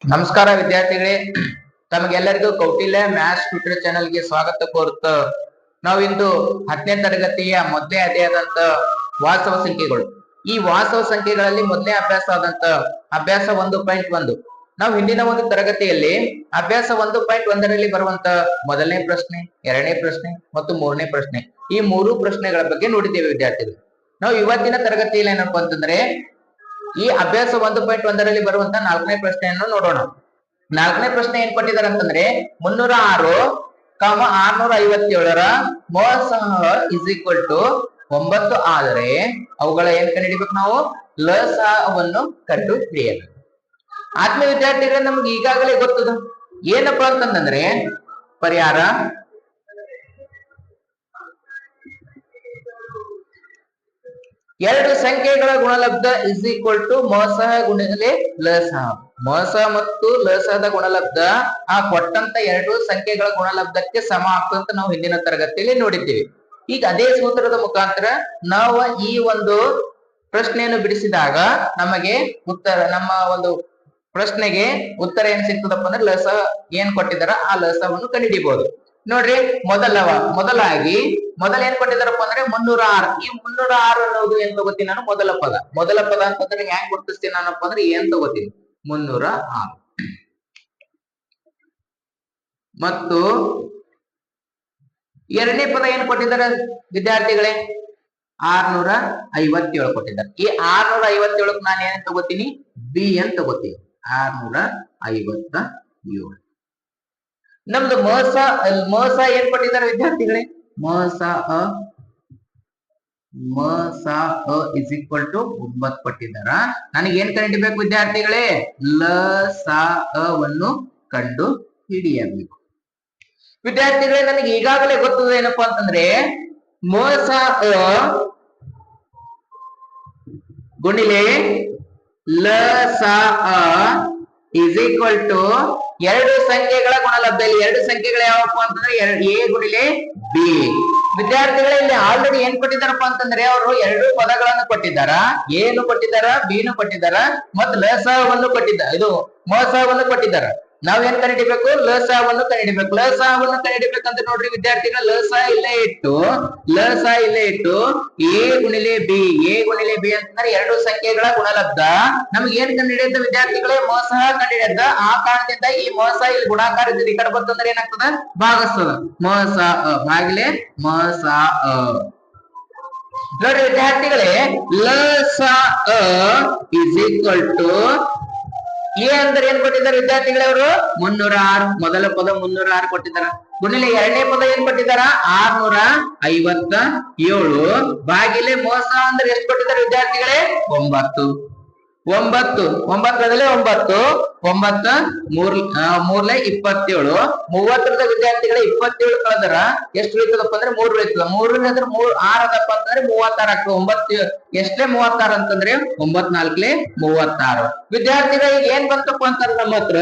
ನಮಸ್ಕಾರ ವಿದ್ಯಾರ್ಥಿಗಳೇ, ತಮಗೆಲ್ಲರಿಗೂ ಕೌಟಿಲ್ಯ ಮ್ಯಾಥ್ಸ್ ಟ್ಯೂಟರ್ ಚಾನೆಲ್ಗೆ ಸ್ವಾಗತ ಕೋರುತ್ತ ನಾವಿಂದು 10ನೇ ತರಗತಿಯ ಮೊದಲನೇ ಅಧ್ಯಾಯದಂತ ವಾಸ್ತವ ಸಂಖ್ಯೆಗಳು. ಈ ವಾಸ್ತವ ಸಂಖ್ಯೆಗಳಲ್ಲಿ ಮೊದಲನೇ ಅಭ್ಯಾಸ ಆದಂತ ಅಭ್ಯಾಸ 1.1 ನಾವು ಹಿಂದಿನ ಒಂದು ತರಗತಿಯಲ್ಲಿ ಅಭ್ಯಾಸ 1.1ರಲ್ಲಿ ಬರುವಂತ ಮೊದಲನೇ ಪ್ರಶ್ನೆ, ಎರಡನೇ ಪ್ರಶ್ನೆ ಮತ್ತು ಮೂರನೇ ಪ್ರಶ್ನೆ, ಈ ಮೂರು ಪ್ರಶ್ನೆಗಳ ಬಗ್ಗೆ ನೋಡಿದ್ದೇವೆ ವಿದ್ಯಾರ್ಥಿಗಳು. ನಾವು ಇವತ್ತಿನ ತರಗತಿಯಲ್ಲಿ ಏನಪ್ಪಾ ಅಂತಂದ್ರೆ ಈ ಅಭ್ಯಾಸ 1.1ರಲ್ಲಿ ಬರುವಂತ 4ನೇ ಪ್ರಶ್ನೆಯನ್ನು ನೋಡೋಣ. 4ನೇ ಪ್ರಶ್ನೆ ಏನ್ ಕೊಟ್ಟಿದ್ದಾರೆ ಅಂತಂದ್ರೆ 306, 657ರ ಮೊಸಹ ಇಸ್ ಈಕ್ವಲ್ ಟು 9 ಆದರೆ ಅವುಗಳ ಏನ್ ಕಂಡುಹಿಡಿಬೇಕು, ನಾವು ಲಸವನ್ನು ಕಂಡು ಹಿಡಿಯಬೇಕು. ಆತ್ಮೀಯ ವಿದ್ಯಾರ್ಥಿಗಳೇ, ನಮ್ಗೆ ಈಗಾಗಲೇ ಗೊತ್ತದ ಏನಪ್ಪಾ ಅಂತಂದ್ರೆ ಪರಿಹಾರ ಎರಡು ಸಂಖ್ಯೆಗಳ ಗುಣಲಬ್ಧ ಇಸ್ ಈಕ್ವಲ್ ಟು ಮೊಸಹ ಗುಣಿಲೆ ಲಸಹ. ಮೊಸಹ ಮತ್ತು ಲಸಹದ ಗುಣಲಬ್ಧ ಆ ಕೊಟ್ಟಂತ ಎರಡು ಸಂಖ್ಯೆಗಳ ಗುಣಲಬ್ಧಕ್ಕೆ ಸಮ ಆಗ್ತಂತ ನಾವು ಹಿಂದಿನ ತರಗತಿಯಲ್ಲಿ ನೋಡಿದ್ದೀವಿ. ಈಗ ಅದೇ ಸೂತ್ರದ ಮುಖಾಂತರ ನಾವು ಈ ಒಂದು ಪ್ರಶ್ನೆಯನ್ನು ಬಿಡಿಸಿದಾಗ ನಮಗೆ ಉತ್ತರ, ನಮ್ಮ ಒಂದು ಪ್ರಶ್ನೆಗೆ ಉತ್ತರ ಏನ್ ಸಿಗ್ತದಪ್ಪ ಅಂದ್ರೆ ಲಸಹ ಏನ್ ಕೊಟ್ಟಿದಾರ ಆ ಲಸವನ್ನು ಕಂಡುಹಿಡಿಬಹುದು. ನೋಡ್ರಿ, ಮೊದಲಾಗಿ ಏನ್ ಕೊಟ್ಟಿದಾರಪ್ಪ ಅಂದ್ರೆ 306. ಈ 306 ಅನ್ನೋದು ಏನ್ ತಗೋತೀನಿ ನಾನು, ಮೊದಲ ಪದ ಅಂತಂದ್ರೆ ಹೆಂಗ್ ಗುರುತಿಸ್ತೀನಿ ನಾನಪ್ಪ ಅಂದ್ರೆ ಏನ್ ತಗೋತೀನಿ 306. ಮತ್ತು ಎರಡನೇ ಪದ ಏನ್ ಕೊಟ್ಟಿದ್ದಾರೆ ವಿದ್ಯಾರ್ಥಿಗಳೇ, 657 ಕೊಟ್ಟಿದ್ದಾರೆ. ಈ 657 ನಾನು ಏನ್ ತಗೋತೀನಿ, ಬಿ ಅಂತ ತಗೋತೀನಿ, 657. ನಮ್ದು ಮಸ ಏನ್ ಕೊಟ್ಟಿದ್ದಾರೆ ವಿದ್ಯಾರ್ಥಿಗಳೇ, ಮಸ ಇಸ್ ಈಕ್ವಲ್ ಟು 9 ಕೊಟ್ಟಿದ್ದಾರ. ನನಗೆ ಏನ್ ಕಂಡುಹಿಡಿಬೇಕು ವಿದ್ಯಾರ್ಥಿಗಳೇ, ಲಸವನ್ನು ಕಂಡು ಹಿಡಿಯಬೇಕು. ವಿದ್ಯಾರ್ಥಿಗಳೇ, ನನಗೆ ಈಗಾಗಲೇ ಗೊತ್ತದ ಏನಪ್ಪಾ ಅಂತಂದ್ರೆ ಮಸ ಗುಣಿಲೆ ಲಸ ಇಸ್ ಈಕ್ವಲ್ ಟು ಎರಡು ಸಂಖ್ಯೆಗಳ ಗುಣಲಬ್ಧ. ಇಲ್ಲಿ ಎರಡು ಸಂಖ್ಯೆಗಳು ಯಾವಪ್ಪ ಅಂತಂದ್ರೆ ಎ ಗುಣಿಲೆ ಬಿ. ವಿದ್ಯಾರ್ಥಿಗಳೇ, ಇಲ್ಲಿ ಆಲ್ರೆಡಿ ಏನ್ ಕೊಟ್ಟಿದ್ದಾರಪ್ಪ ಅಂತಂದ್ರೆ ಅವರು ಎರಡು ಪದಗಳನ್ನು ಕೊಟ್ಟಿದ್ದಾರ, ಏನು ಕೊಟ್ಟಿದ್ದಾರ, ಬಿನು ಕೊಟ್ಟಿದ್ದಾರ ಮತ್ತು ಲಸವನ್ನು ಕೊಟ್ಟಿದ್ದಾರೆ, ಇದು ಮೊಸವನ್ನು ಕೊಟ್ಟಿದ್ದಾರ. ನಾವ್ ಏನ್ ಕಂಡುಹಿಡಿಬೇಕು, ಲಸವನ್ನು ಕಂಡುಹಿಡಿಬೇಕು. ಲಸವನ್ನು ಕಂಡುಹಿಡಿಬೇಕಂತ ನೋಡ್ರಿ ವಿದ್ಯಾರ್ಥಿಗಳ, ಲಸ ಇಲ್ಲೇ ಇಟ್ಟು ಎ ಗುಣಿಲೆ ಬಿ ಅಂತಂದ್ರೆ ಎರಡು ಸಂಖ್ಯೆಗಳ ಗುಣಲಬ್ಧ. ನಮ್ಗೆ ಏನ್ ಕಂಡುಹಿಡಿಯುತ್ತೆ ವಿದ್ಯಾರ್ಥಿಗಳೇ, ಮೊಸಹ ಕಂಡುಹಿಡಿಯದ. ಆ ಕಾರಣದಿಂದ ಈ ಮೊಸ ಇಲ್ಲಿ ಗುಣಾಕಾರ ಈ ಕಡೆ ಬಂತಂದ್ರೆ ಏನಾಗ್ತದ, ಭಾಗಿಸ್ತದ. ಮೊಸ ಭಾಗಿಲೆ ಮೊಸ. ನೋಡಿ ವಿದ್ಯಾರ್ಥಿಗಳೇ, ಲಸ ಇಸ್ ಈಕ್ವಲ್ ಟು ಎ ಅಂದ್ರೆ ಏನ್ ಕೊಟ್ಟಿದ್ದಾರೆ ವಿದ್ಯಾರ್ಥಿಗಳೇ, ಅವರು 306. ಮೊದಲ ಪದ 306 ಕೊಟ್ಟಿದ್ದಾರ. ಗುಣಿಲೆ ಎರಡನೇ ಪದ ಏನ್ ಕೊಟ್ಟಿದ್ದಾರ, 657 ಭಾಗಿಲೆ ಮೋಸ ಅಂದ್ರೆ ಎಷ್ಟು ಕೊಟ್ಟಿದ್ದಾರೆ ವಿದ್ಯಾರ್ಥಿಗಳೇ, 9. 9 ಮೂರ್ಲೆ 27. 30ರದ ವಿದ್ಯಾರ್ಥಿಗಳೇ 27 ಕಳೆದರ ಎಷ್ಟು ಉಳಿತದಪ್ಪ ಅಂದ್ರೆ 3 ಉಳಿತದ. 3 ಅಂದ್ರೆ 6 ಅದಪ್ಪ ಅಂತಂದ್ರೆ 36 ಆಗ್ತದೆ. 9 ಎಷ್ಟೇ 36 ಅಂತಂದ್ರೆ 9 4 36. ವಿದ್ಯಾರ್ಥಿಗಳು ಈಗ ಏನ್ ಬಂತಪ್ಪ ಅಂತಂದ್ರೆ ನಮ್ಮ ಹತ್ರ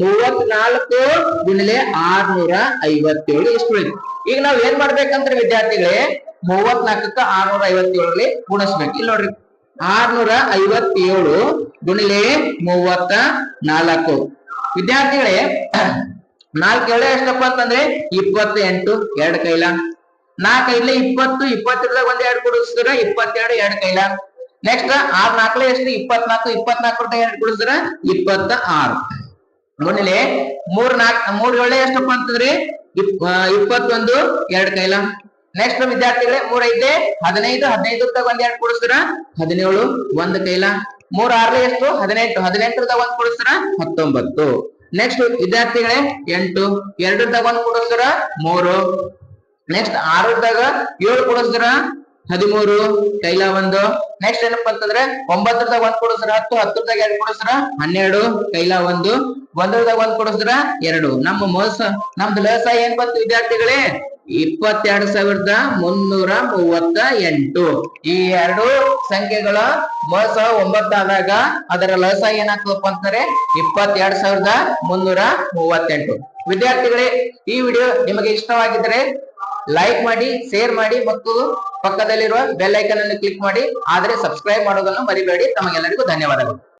34 ಗುಣಿಲೆ 657 ಎಷ್ಟು ಉಳಿತು. ಈಗ ನಾವ್ ಏನ್ ಮಾಡ್ಬೇಕಂದ್ರೆ ವಿದ್ಯಾರ್ಥಿಗಳೇ, 34ಕ್ಕ 657 ಗುಣಿಸ್ಬೇಕು. ಇಲ್ಲಿ ನೋಡ್ರಿ, 657 ಗುಣಿಲೆ 34. ವಿದ್ಯಾರ್ಥಿಗಳೇ, 4 7 ಎಷ್ಟಪ್ಪ ಅಂತಂದ್ರೆ 28. 2 ಕೈಲ 4 5 20. 20 ಒಂದ್ 2 ಕೂಡಿಸಿದ್ರ 22. 2 ಕೈಲ. ನೆಕ್ಸ್ಟ್ 6 4 ಎಷ್ಟು 24. 24 2 ಕೂಡಿಸಿದ್ರ 26. ಗುಣಿಲೆ 3 7 ಎಷ್ಟಪ್ಪ ಅಂತಂದ್ರೆ 21. 2 ಕೈಲ. ನೆಕ್ಸ್ಟ್ ವಿದ್ಯಾರ್ಥಿಗಳೇ, 3 5 15. 15 ಒಂದ್ 2 ಕೂಡಿಸಿದ್ರ 17. 1 ಕೈಲ. 3 6 ಎಷ್ಟು 18. 18 1 ಕೂಡಿಸಿದ್ರ 19. ನೆಕ್ಸ್ಟ್ ವಿದ್ಯಾರ್ಥಿಗಳೇ 8. 2 1 ಕೂಡಿಸಿದ್ರ 3. ನೆಕ್ಸ್ಟ್ 6 7 ಕೂಡಿಸಿದ್ರ 13. ಕೈಲ 1. ನೆಕ್ಸ್ಟ್ ಏನಪ್ಪಾ ಅಂತಂದ್ರೆ 9 1 ಕೂಡಿಸಿದ್ರ 10. 10 2 ಕೂಡಿಸಿದ್ರ 12. ಕೈಲ 1. 1 1 ಕೂಡಿಸಿದ್ರ 2. ನಮ್ದು ಲಸ ಏನ್ ಬಂತು ವಿದ್ಯಾರ್ಥಿಗಳೇ, 22,338. ಈ ಎರಡು ಸಂಖ್ಯೆಗಳ ಮೊಸ 9 ಆದಾಗ ಅದರ ಲಸ ಏನಾಗ್ತದಪ್ಪ ಅಂತಂದ್ರೆ 22,338. ವಿದ್ಯಾರ್ಥಿಗಳೇ, ಈ ವಿಡಿಯೋ ನಿಮಗೆ ಇಷ್ಟವಾಗಿದ್ದರೆ ಲೈಕ್ ಮಾಡಿ, ಶೇರ್ ಮಾಡಿ ಮತ್ತು ಪಕ್ಕದಲ್ಲಿರುವ ಬೆಲ್ ಐಕಾನ್ ಅನ್ನು ಕ್ಲಿಕ್ ಮಾಡಿ. ಆದರೆ ಸಬ್ಸ್ಕ್ರೈಬ್ ಮಾಡೋದನ್ನು ಮರಿಬೇಡಿ. ತಮಗೆಲ್ಲರಿಗೂ ಧನ್ಯವಾದಗಳು.